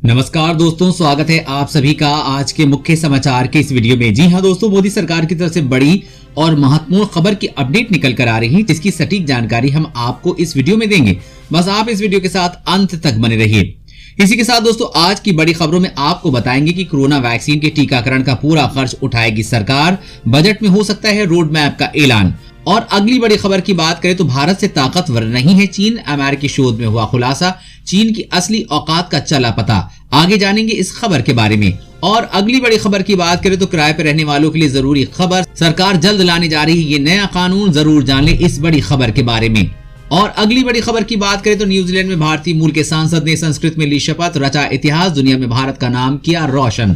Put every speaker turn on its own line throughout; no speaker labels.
नमस्कार दोस्तों, स्वागत है आप सभी का आज के मुख्य समाचार के इस वीडियो में। जी हां दोस्तों, मोदी सरकार की तरफ से बड़ी और महत्वपूर्ण खबर की अपडेट निकल कर आ रही है, जिसकी सटीक जानकारी हम आपको इस वीडियो में देंगे। बस आप इस वीडियो के साथ अंत तक बने रहिए। इसी के साथ दोस्तों, आज की बड़ी खबरों में आपको बताएंगे कि कोरोना वैक्सीन के टीकाकरण का पूरा खर्च उठाएगी सरकार, बजट में हो सकता है रोड मैप का ऐलान। और अगली बड़ी खबर की बात करें तो भारत से ताकतवर नहीं है चीन, अमेरिकी शोध में हुआ खुलासा, चीन की असली औकात का चला पता। आगे जानेंगे इस खबर के बारे में। और अगली बड़ी खबर की बात करें तो किराए पर रहने वालों के लिए जरूरी खबर, सरकार जल्द लाने जा रही है ये नया कानून, जरूर जान ले इस बड़ी खबर के बारे में। और अगली बड़ी खबर की बात करें तो न्यूजीलैंड में भारतीय मूल के सांसद ने संस्कृत में ली शपथ, रचा इतिहास, दुनिया में भारत का नाम किया रोशन।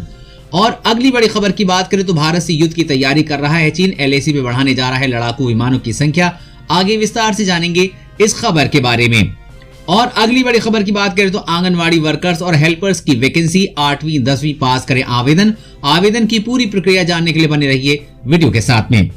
और अगली बड़ी खबर की बात करें तो भारत से युद्ध की तैयारी कर रहा है चीन, LAC में बढ़ाने जा रहा है लड़ाकू विमानों की संख्या। आगे विस्तार से जानेंगे इस खबर के बारे में। और अगली बड़ी खबर की बात करें तो आंगनवाड़ी वर्कर्स और हेल्पर्स की वैकेंसी 8वीं 10वीं पास करें आवेदन की पूरी प्रक्रिया जानने के लिए बने रहिए वीडियो के साथ में।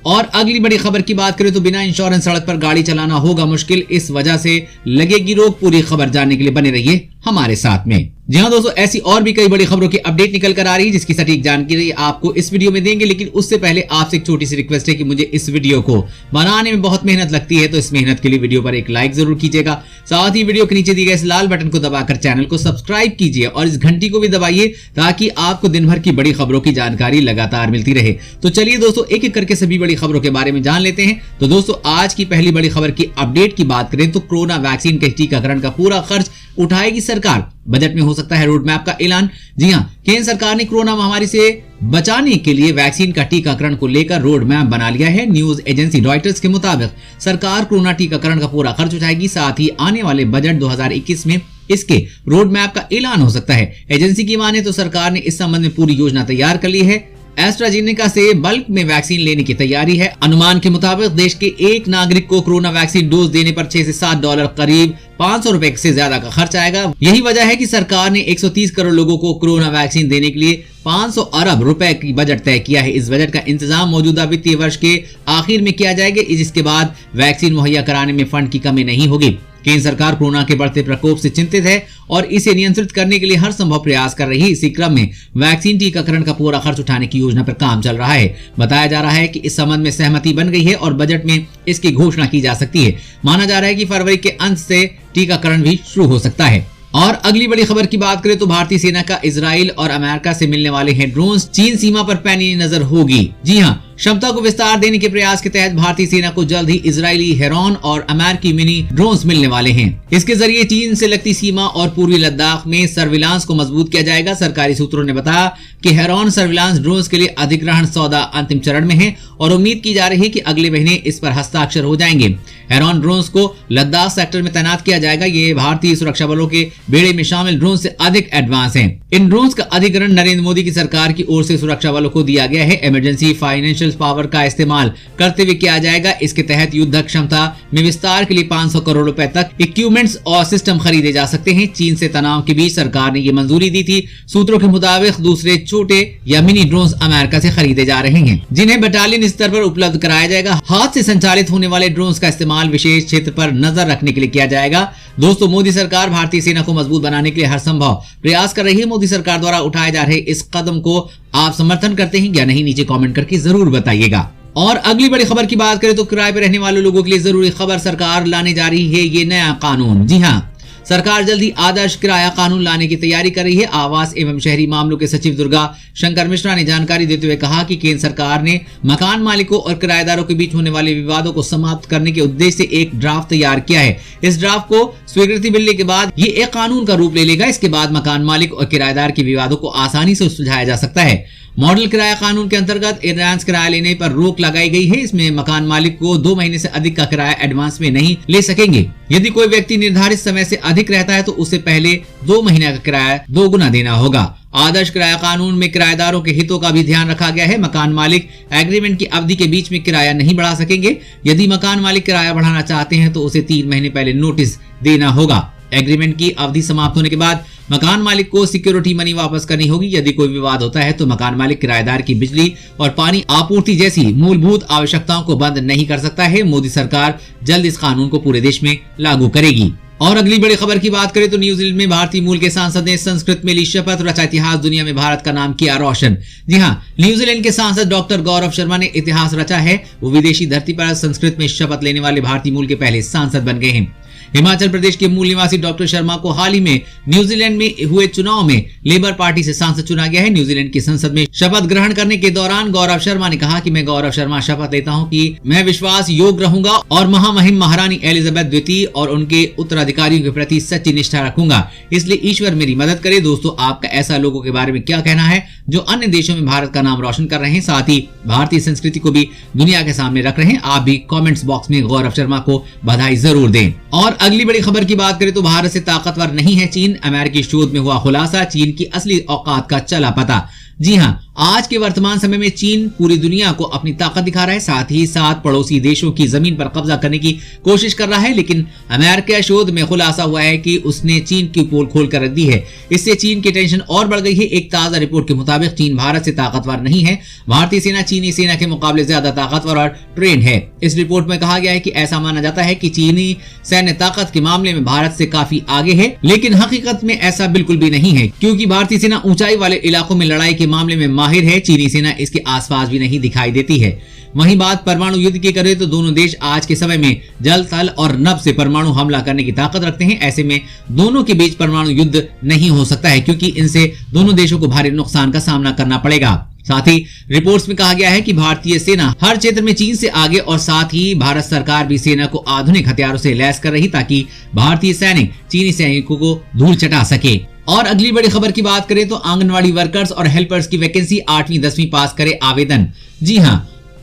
और अगली बड़ी खबर की बात करें तो बिना इंश्योरेंस सड़क पर गाड़ी चलाना होगा मुश्किल, इस वजह से लगेगी रोक, पूरी खबर जानने के लिए बने रहिए हमारे साथ में। जी हाँ दोस्तों, ऐसी और भी कई बड़ी खबरों की अपडेट निकल कर आ रही है, जिसकी सटीक जानकारी आपको इस वीडियो में देंगे। लेकिन उससे पहले आपसे एक छोटी सी रिक्वेस्ट है कि मुझे इस वीडियो को बनाने में बहुत मेहनत लगती है, तो इस मेहनत के लिए वीडियो पर एक लाइक जरूर कीजिएगा। साथ ही वीडियो के नीचे दिए गए इस लाल बटन को दबाकर चैनल को सब्सक्राइब कीजिए और इस घंटी को भी दबाइए, ताकि आपको दिन भर की बड़ी खबरों की जानकारी लगातार मिलती रहे। तो चलिए दोस्तों, एक एक करके सभी बड़ी खबरों के बारे में जान लेते हैं। तो दोस्तों, आज की पहली बड़ी खबर की अपडेट की बात करें तो कोरोना वैक्सीन के टीकाकरण का पूरा खर्च उठाएगी सरकार, बजट में हो सकता है रोड मैप का ऐलान। जी हां, केंद्र सरकार ने कोरोना महामारी से बचाने के लिए वैक्सीन का टीकाकरण को लेकर रोड मैप बना लिया है। न्यूज एजेंसी रॉयटर्स के मुताबिक सरकार कोरोना टीकाकरण का पूरा खर्च उठाएगी, साथ ही आने वाले बजट 2021 में इसके रोड मैप का ऐलान हो सकता है। एजेंसी की माने तो सरकार ने इस संबंध में पूरी योजना तैयार कर ली है। एस्ट्राजेनेका से बल्क में वैक्सीन लेने की तैयारी है। अनुमान के मुताबिक देश के एक नागरिक को कोरोना वैक्सीन डोज देने पर $6 से $7 करीब 500 रुपए से ज्यादा का खर्च आएगा। यही वजह है कि सरकार ने 130 करोड़ लोगों को कोरोना वैक्सीन देने के लिए 500 अरब रुपए की बजट तय किया है। इस बजट का इंतजाम मौजूदा वित्तीय वर्ष के आखिर में किया जाएगा, जिसके बाद वैक्सीन मुहैया कराने में फंड की कमी नहीं होगी। केंद्र सरकार कोरोना के बढ़ते प्रकोप से चिंतित है और इसे नियंत्रित करने के लिए हर संभव प्रयास कर रही है। इसी क्रम में वैक्सीन टीकाकरण का पूरा खर्च उठाने की योजना पर काम चल रहा है। बताया जा रहा है कि इस संबंध में सहमति बन गई है और बजट में इसकी घोषणा की जा सकती है। माना जा रहा है कि फरवरी के अंत से टीकाकरण भी शुरू हो सकता है। और अगली बड़ी खबर की बात करें तो भारतीय सेना का इजराइल और अमेरिका से मिलने वाले हैं ड्रोन्स, चीन सीमा पर पैनी नजर होगी। जी हां, क्षमता को विस्तार देने के प्रयास के तहत भारतीय सेना को जल्द ही इजरायली हेरॉन और अमेरिकी मिनी ड्रोन्स मिलने वाले हैं। इसके जरिए चीन से लगती सीमा और पूर्वी लद्दाख में सर्विलांस को मजबूत किया जाएगा। सरकारी सूत्रों ने बताया कि हेरॉन सर्विलांस ड्रोन्स के लिए अधिग्रहण सौदा अंतिम चरण में है और उम्मीद की जा रही है कि अगले महीने इस पर हस्ताक्षर हो जाएंगे। हेरॉन ड्रोन्स को लद्दाख सेक्टर में तैनात किया जाएगा। ये भारतीय सुरक्षा बलों के बेड़े में शामिल ड्रोन से अधिक एडवांस हैं। इन ड्रोन्स का अधिग्रहण नरेंद्र मोदी की सरकार की ओर से सुरक्षा बलों को दिया गया है। इमरजेंसी फाइनेंशियल पावर का इस्तेमाल करते हुए किया जाएगा। इसके तहत युद्ध क्षमता में विस्तार के लिए 500 करोड़ रुपए तक इक्विपमेंट्स और सिस्टम खरीदे जा सकते हैं। चीन से तनाव के बीच सरकार ने ये मंजूरी दी थी। सूत्रों के मुताबिक दूसरे छोटे या मिनी ड्रोन्स अमेरिका से खरीदे जा रहे हैं, जिन्हें बटालियन स्तर पर उपलब्ध कराया जाएगा। हाथ से संचालित होने वाले ड्रोन्स का इस्तेमाल विशेष क्षेत्र पर नजर रखने के लिए किया जाएगा। दोस्तों, मोदी सरकार भारतीय सेना को मजबूत बनाने के लिए हर संभव प्रयास कर रही है। मोदी सरकार द्वारा उठाए जा रहे इस कदम को आप समर्थन करते हैं या नहीं, नीचे कमेंट करके जरूर बताइएगा। और अगली बड़ी खबर की बात करें तो किराए पर रहने वाले लोगों के लिए जरूरी खबर, सरकार लाने जा रही है ये नया कानून। जी हां, सरकार जल्द ही आदर्श किराया कानून लाने की तैयारी कर रही है। आवास एवं शहरी मामलों के सचिव दुर्गा शंकर मिश्रा ने जानकारी देते हुए कहा कि केंद्र सरकार ने मकान मालिकों और किराएदारों के बीच होने वाले विवादों को समाप्त करने के उद्देश्य से एक ड्राफ्ट तैयार किया है। इस ड्राफ्ट को स्वीकृति मिलने के बाद ये एक कानून का रूप ले लेगा। इसके बाद मकान मालिक और किराएदार के विवादों को आसानी से सुलझाया जा सकता है। मॉडल किराया कानून के अंतर्गत एडवांस किराया लेने पर रोक लगाई गई है। इसमें मकान मालिक को 2 महीने से अधिक का किराया एडवांस में नहीं ले सकेंगे। यदि कोई व्यक्ति निर्धारित समय से अधिक रहता है तो उसे पहले 2 महीने का किराया 2 गुना देना होगा। आदर्श किराया कानून में किराएदारों के हितों का भी ध्यान रखा गया है। मकान मालिक एग्रीमेंट की अवधि के बीच में किराया नहीं बढ़ा सकेंगे। यदि मकान मालिक किराया बढ़ाना चाहते हैं तो उसे 3 महीने पहले नोटिस देना होगा। एग्रीमेंट की अवधि समाप्त होने के बाद मकान मालिक को सिक्योरिटी मनी वापस करनी होगी। यदि कोई विवाद होता है तो मकान मालिक किराएदार की बिजली और पानी आपूर्ति जैसी मूलभूत आवश्यकताओं को बंद नहीं कर सकता है। मोदी सरकार जल्द इस कानून को पूरे देश में लागू करेगी। और अगली बड़ी खबर की बात करें तो न्यूजीलैंड में भारतीय मूल के सांसद ने संस्कृत में ली शपथ, रचा इतिहास, दुनिया में भारत का नाम किया रोशन। जी हां, न्यूजीलैंड के सांसद डॉक्टर गौरव शर्मा ने इतिहास रचा है। वो विदेशी धरती पर संस्कृत में शपथ लेने वाले भारतीय मूल के पहले सांसद बन गए हैं। हिमाचल प्रदेश के मूल निवासी डॉक्टर शर्मा को हाल ही में न्यूजीलैंड में हुए चुनाव में लेबर पार्टी से सांसद चुना गया है। न्यूजीलैंड की संसद में शपथ ग्रहण करने के दौरान गौरव शर्मा ने कहा कि मैं गौरव शर्मा शपथ लेता हूं कि मैं विश्वास योग्य रहूंगा और महामहिम महारानी एलिजाबेथ द्वितीय और उनके उत्तराधिकारियों के प्रति सच्ची निष्ठा रखूंगा, इसलिए ईश्वर मेरी मदद करे। दोस्तों, आपका ऐसा लोगों के बारे में क्या कहना है जो अन्य देशों में भारत का नाम रोशन कर रहे हैं, साथ ही भारतीय संस्कृति को भी दुनिया के सामने रख रहे हैं? आप भी कमेंट्स बॉक्स में गौरव शर्मा को बधाई जरूर दें। और अगली बड़ी खबर की बात करें तो भारत से ताकतवर नहीं है चीन, अमेरिकी शोध में हुआ खुलासा, चीन की असली औकात का चला पता। जी हां, आज के वर्तमान समय में चीन पूरी दुनिया को अपनी ताकत दिखा रहा है, साथ ही साथ पड़ोसी देशों की जमीन पर कब्जा करने की कोशिश कर रहा है। लेकिन अमेरिका शोध में खुलासा हुआ है कि उसने चीन की पोल खोल कर रख दी है। इससे चीन की टेंशन और बढ़ गई है। एक ताजा रिपोर्ट के मुताबिक चीन भारत से ताकतवर नहीं है। भारतीय सेना चीनी सेना के मुकाबले ज्यादा ताकतवर और ट्रेंड है। इस रिपोर्ट में कहा गया है कि ऐसा माना जाता है कि चीनी सैन्य ताकत के मामले में भारत से काफी आगे है, लेकिन हकीकत में ऐसा बिल्कुल भी नहीं है, क्योंकि भारतीय सेना ऊंचाई वाले इलाकों में लड़ाई के मामले में माहिर है। चीनी सेना इसके आसपास भी नहीं दिखाई देती है। वहीं बात परमाणु युद्ध की करें तो दोनों देश आज के समय में जल, थल और नभ से परमाणु हमला करने की ताकत रखते हैं। ऐसे में दोनों के बीच परमाणु युद्ध नहीं हो सकता है, क्योंकि इनसे दोनों देशों को भारी नुकसान का सामना करना पड़ेगा। साथ ही रिपोर्ट्स में कहा गया है कि भारतीय सेना हर क्षेत्र में चीन से आगे, और साथ ही भारत सरकार भी सेना को आधुनिक हथियारों से लैस कर रही, ताकि भारतीय सैनिक चीनी सैनिकों को धूल चटा सके। और अगली बड़ी खबर की बात करें तो आंगनवाड़ी वर्कर्स और हेल्पर्स की वैकेंसी 8वीं 10वीं पास करे आवेदन। जी हां,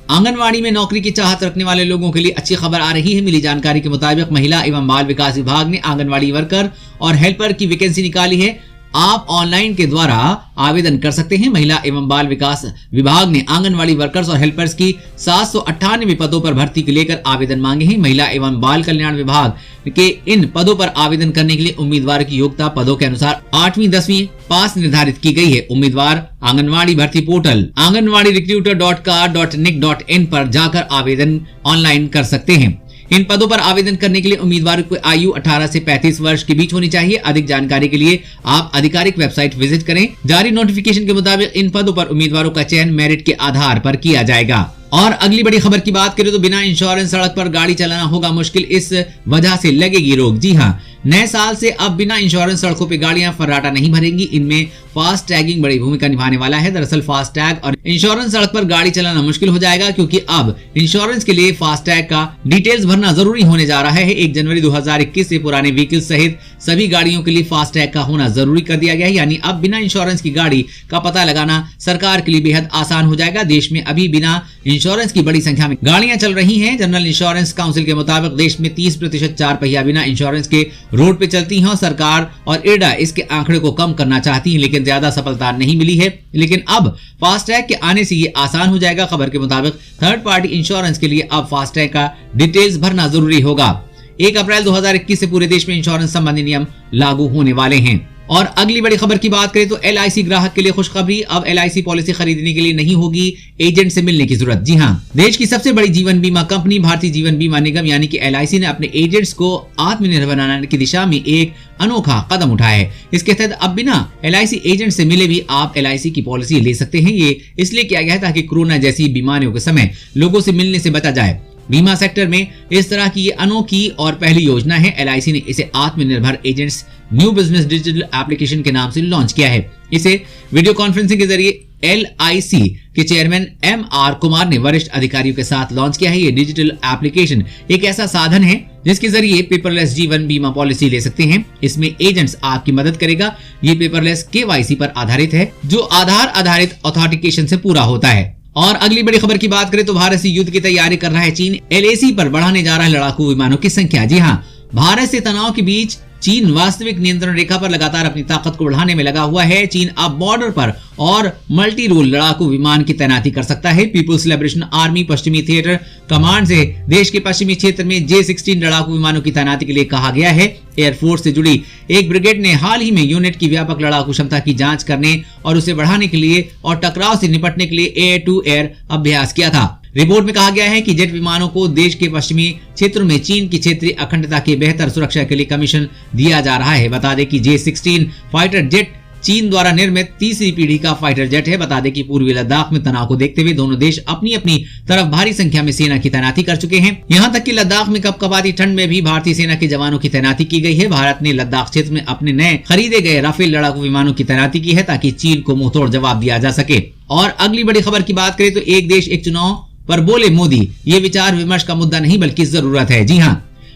आंगनवाड़ी में नौकरी की चाहत रखने वाले लोगों के लिए अच्छी खबर आ रही है। मिली जानकारी के मुताबिक महिला एवं बाल विकास विभाग ने आंगनवाड़ी वर्कर और हेल्पर की वैकेंसी निकाली है। आप ऑनलाइन के द्वारा आवेदन कर सकते हैं। महिला एवं बाल विकास विभाग ने आंगनवाड़ी वर्कर्स और हेल्पर्स की 798 पदों पर भर्ती के लेकर आवेदन मांगे हैं। महिला एवं बाल कल्याण विभाग के इन पदों पर आवेदन करने के लिए उम्मीदवार की योग्यता पदों के अनुसार 8वीं 10वीं पास निर्धारित की गई है। उम्मीदवार आंगनवाड़ी भर्ती पोर्टल anganwadirecruiter.car.nic.in पर जाकर आवेदन ऑनलाइन कर सकते हैं। इन पदों पर आवेदन करने के लिए उम्मीदवार की आयु 18 से 35 वर्ष के बीच होनी चाहिए। अधिक जानकारी के लिए आप आधिकारिक वेबसाइट विजिट करें। जारी नोटिफिकेशन के मुताबिक इन पदों पर उम्मीदवारों का चयन मेरिट के आधार पर किया जाएगा। और अगली बड़ी खबर की बात करें तो बिना इंश्योरेंस सड़क पर गाड़ी चलाना होगा मुश्किल, इस वजह से लगेगी रोक। जी हां, नए साल से अब बिना इंश्योरेंस सड़कों पे गाड़ियां फर्राटा नहीं भरेंगी। इनमें फास्ट टैगिंग बड़ी भूमिका निभाने वाला है। दरअसल फास्ट टैग और इंश्योरेंस सड़क पर गाड़ी चलाना मुश्किल हो जाएगा, क्योंकि अब इंश्योरेंस के लिए फास्ट टैग का डिटेल्स भरना जरूरी होने जा रहा है। 1 जनवरी 2021 से पुराने व्हीकल सहित सभी गाड़ियों के लिए फास्ट टैग का होना जरूरी कर दिया गया है। यानी अब बिना इंश्योरेंस की गाड़ी का पता लगाना सरकार के लिए बेहद आसान हो जाएगा। देश में अभी बिना इंश्योरेंस की बड़ी संख्या में गाड़ियां चल रही हैं। जनरल इंश्योरेंस काउंसिल के मुताबिक देश में 30% 4 पहिया बिना इंश्योरेंस के रोड पे चलती हैं। सरकार और इरडा इसके आंकड़े को कम करना चाहती है, लेकिन ज्यादा सफलता नहीं मिली है। लेकिन अब फास्टैग के आने से ये आसान हो जाएगा। खबर के मुताबिक थर्ड पार्टी इंश्योरेंस के लिए अब फास्टैग का डिटेल्स भरना जरूरी होगा। 1 अप्रैल 2021 से पूरे देश में इंश्योरेंस संबंधी नियम लागू होने वाले हैं। और अगली बड़ी खबर की बात करें तो LIC ग्राहक के लिए खुशखबरी, अब LIC पॉलिसी खरीदने के लिए नहीं होगी एजेंट से मिलने की जरूरत। जी हां, देश की सबसे बड़ी जीवन बीमा कंपनी भारतीय जीवन बीमा निगम यानी कि LIC ने अपने एजेंट्स को आत्मनिर्भर बनाने की दिशा में एक अनोखा कदम उठाया है। इसके तहत अब बिना LIC एजेंट से मिले भी आप LIC की पॉलिसी ले सकते हैं। ये इसलिए किया गया है ताकि कोरोना जैसी बीमारियों के समय लोगों से मिलने से बचा जाए। बीमा सेक्टर में इस तरह की ये अनोखी और पहली योजना है। LIC ने इसे आत्मनिर्भर agents new business digital application के नाम से लॉन्च किया है। इसे वीडियो कॉन्फ्रेंसिंग के जरिए LIC के चेयरमैन MR कुमार ने वरिष्ठ अधिकारियों के साथ लॉन्च किया है। ये डिजिटल एप्लीकेशन एक ऐसा साधन है जिसके जरिए पेपरलेस जीवन बीमा पॉलिसी ले सकते हैं। इसमें एजेंट्स आपकी मदद करेगा। ये पेपरलेस KYC पर आधारित है, जो आधार आधारित ऑथेंटिकेशन से पूरा होता है। और अगली बड़ी खबर की बात करें तो भारत से युद्ध की तैयारी कर रहा है चीन। LAC पर बढ़ाने जा रहा है लड़ाकू विमानों की संख्या। जी हां, भारत से तनाव के बीच चीन वास्तविक नियंत्रण रेखा पर लगातार अपनी ताकत को बढ़ाने में लगा हुआ है। चीन अब बॉर्डर पर और मल्टी रोल लड़ाकू विमान की तैनाती कर सकता है। पीपुल्स लिबरेशन आर्मी पश्चिमी थिएटर कमांड से देश के पश्चिमी क्षेत्र में J-16 लड़ाकू विमानों की तैनाती के लिए कहा गया है। एयरफोर्स से जुड़ी एक ब्रिगेड ने हाल ही में यूनिट की व्यापक लड़ाकू क्षमता की जांच करने और उसे बढ़ाने के लिए और टकराव से निपटने के लिए एयर टू एयर अभ्यास किया था। रिपोर्ट में कहा गया है कि जेट विमानों को देश के पश्चिमी क्षेत्रों में चीन की क्षेत्रीय अखंडता की बेहतर सुरक्षा के लिए कमीशन दिया जा रहा है। बता दें कि J-16 फाइटर जेट चीन द्वारा निर्मित तीसरी पीढ़ी का फाइटर जेट है। बता दें कि पूर्वी लद्दाख में तनाव को देखते हुए दोनों देश अपनी अपनी तरफ भारी संख्या में सेना की तैनाती कर चुके हैं। यहां तक कि लद्दाख में कपकपाती ठंड में भी भारतीय सेना के जवानों की तैनाती की गई है। भारत ने लद्दाख क्षेत्र में अपने नए खरीदे गए राफेल लड़ाकू विमानों की तैनाती की है ताकि चीन को मुंहतोड़ जवाब दिया जा सके। और अगली बड़ी खबर की बात करें तो एक देश एक चुनाव पर बोले मोदी, ये विचार विमर्श का मुद्दा नहीं बल्कि जरूरत है। जी हाँ,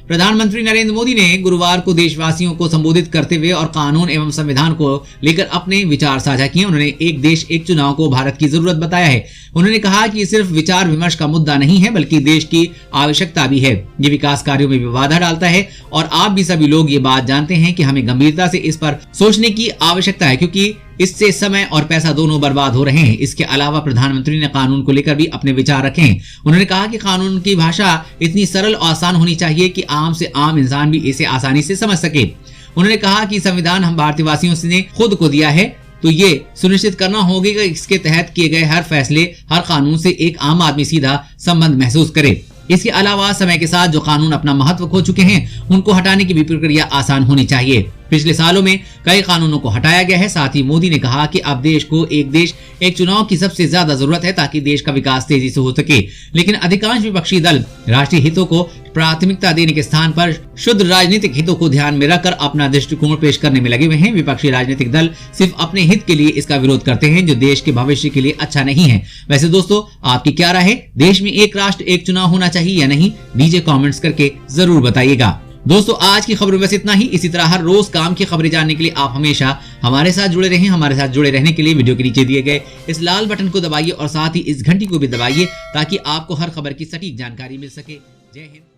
प्रधानमंत्री नरेंद्र मोदी ने गुरुवार को देशवासियों को संबोधित करते हुए और कानून एवं संविधान को लेकर अपने विचार साझा किए। उन्होंने एक देश एक चुनाव को भारत की जरूरत बताया है। उन्होंने कहा कि सिर्फ विचार विमर्श का मुद्दा नहीं है बल्कि देश की आवश्यकता भी है। ये विकास कार्यों में भी बाधा डालता है और आप भी सभी लोग ये बात जानते हैं कि हमें गंभीरता से इस पर सोचने की आवश्यकता है क्योंकि इससे समय और पैसा दोनों बर्बाद हो रहे हैं। इसके अलावा प्रधानमंत्री ने कानून को लेकर भी अपने विचार रखे हैं। उन्होंने कहा कि कानून की भाषा इतनी सरल और आसान होनी चाहिए कि आम से आम इंसान भी इसे आसानी से समझ सके। उन्होंने कहा कि संविधान हम भारतीयवासियों ने खुद को दिया है, तो ये सुनिश्चित करना होगा कि इसके तहत किए गए हर फैसले, हर कानून से एक आम आदमी सीधा संबंध महसूस करे। इसके अलावा समय के साथ जो कानून अपना महत्व खो चुके हैं उनको हटाने की भी प्रक्रिया आसान होनी चाहिए। पिछले सालों में कई कानूनों को हटाया गया है। साथ ही मोदी ने कहा कि अब देश को एक देश एक चुनाव की सबसे ज्यादा जरूरत है ताकि देश का विकास तेजी से हो सके। लेकिन अधिकांश विपक्षी दल राष्ट्रीय हितों को प्राथमिकता देने के स्थान पर शुद्ध राजनीतिक हितों को ध्यान में रखकर अपना दृष्टिकोण पेश करने में लगे हुए हैं। विपक्षी राजनीतिक दल सिर्फ अपने हित के लिए इसका विरोध करते हैं जो देश के भविष्य के लिए अच्छा नहीं है। वैसे दोस्तों, आपकी क्या राय है? देश में एक राष्ट्र एक चुनाव होना चाहिए या नहीं? नीचे कमेंट्स करके जरूर बताइएगा। दोस्तों, आज की खबरों में बस इतना ही। इसी तरह हर रोज काम की खबरें जानने के लिए आप हमेशा हमारे साथ जुड़े रहें। हमारे साथ जुड़े रहने के लिए वीडियो के नीचे दिए गए इस लाल बटन को दबाइए और साथ ही इस घंटी को भी दबाइए ताकि आपको हर खबर की सटीक जानकारी मिल सके। जय हिंद।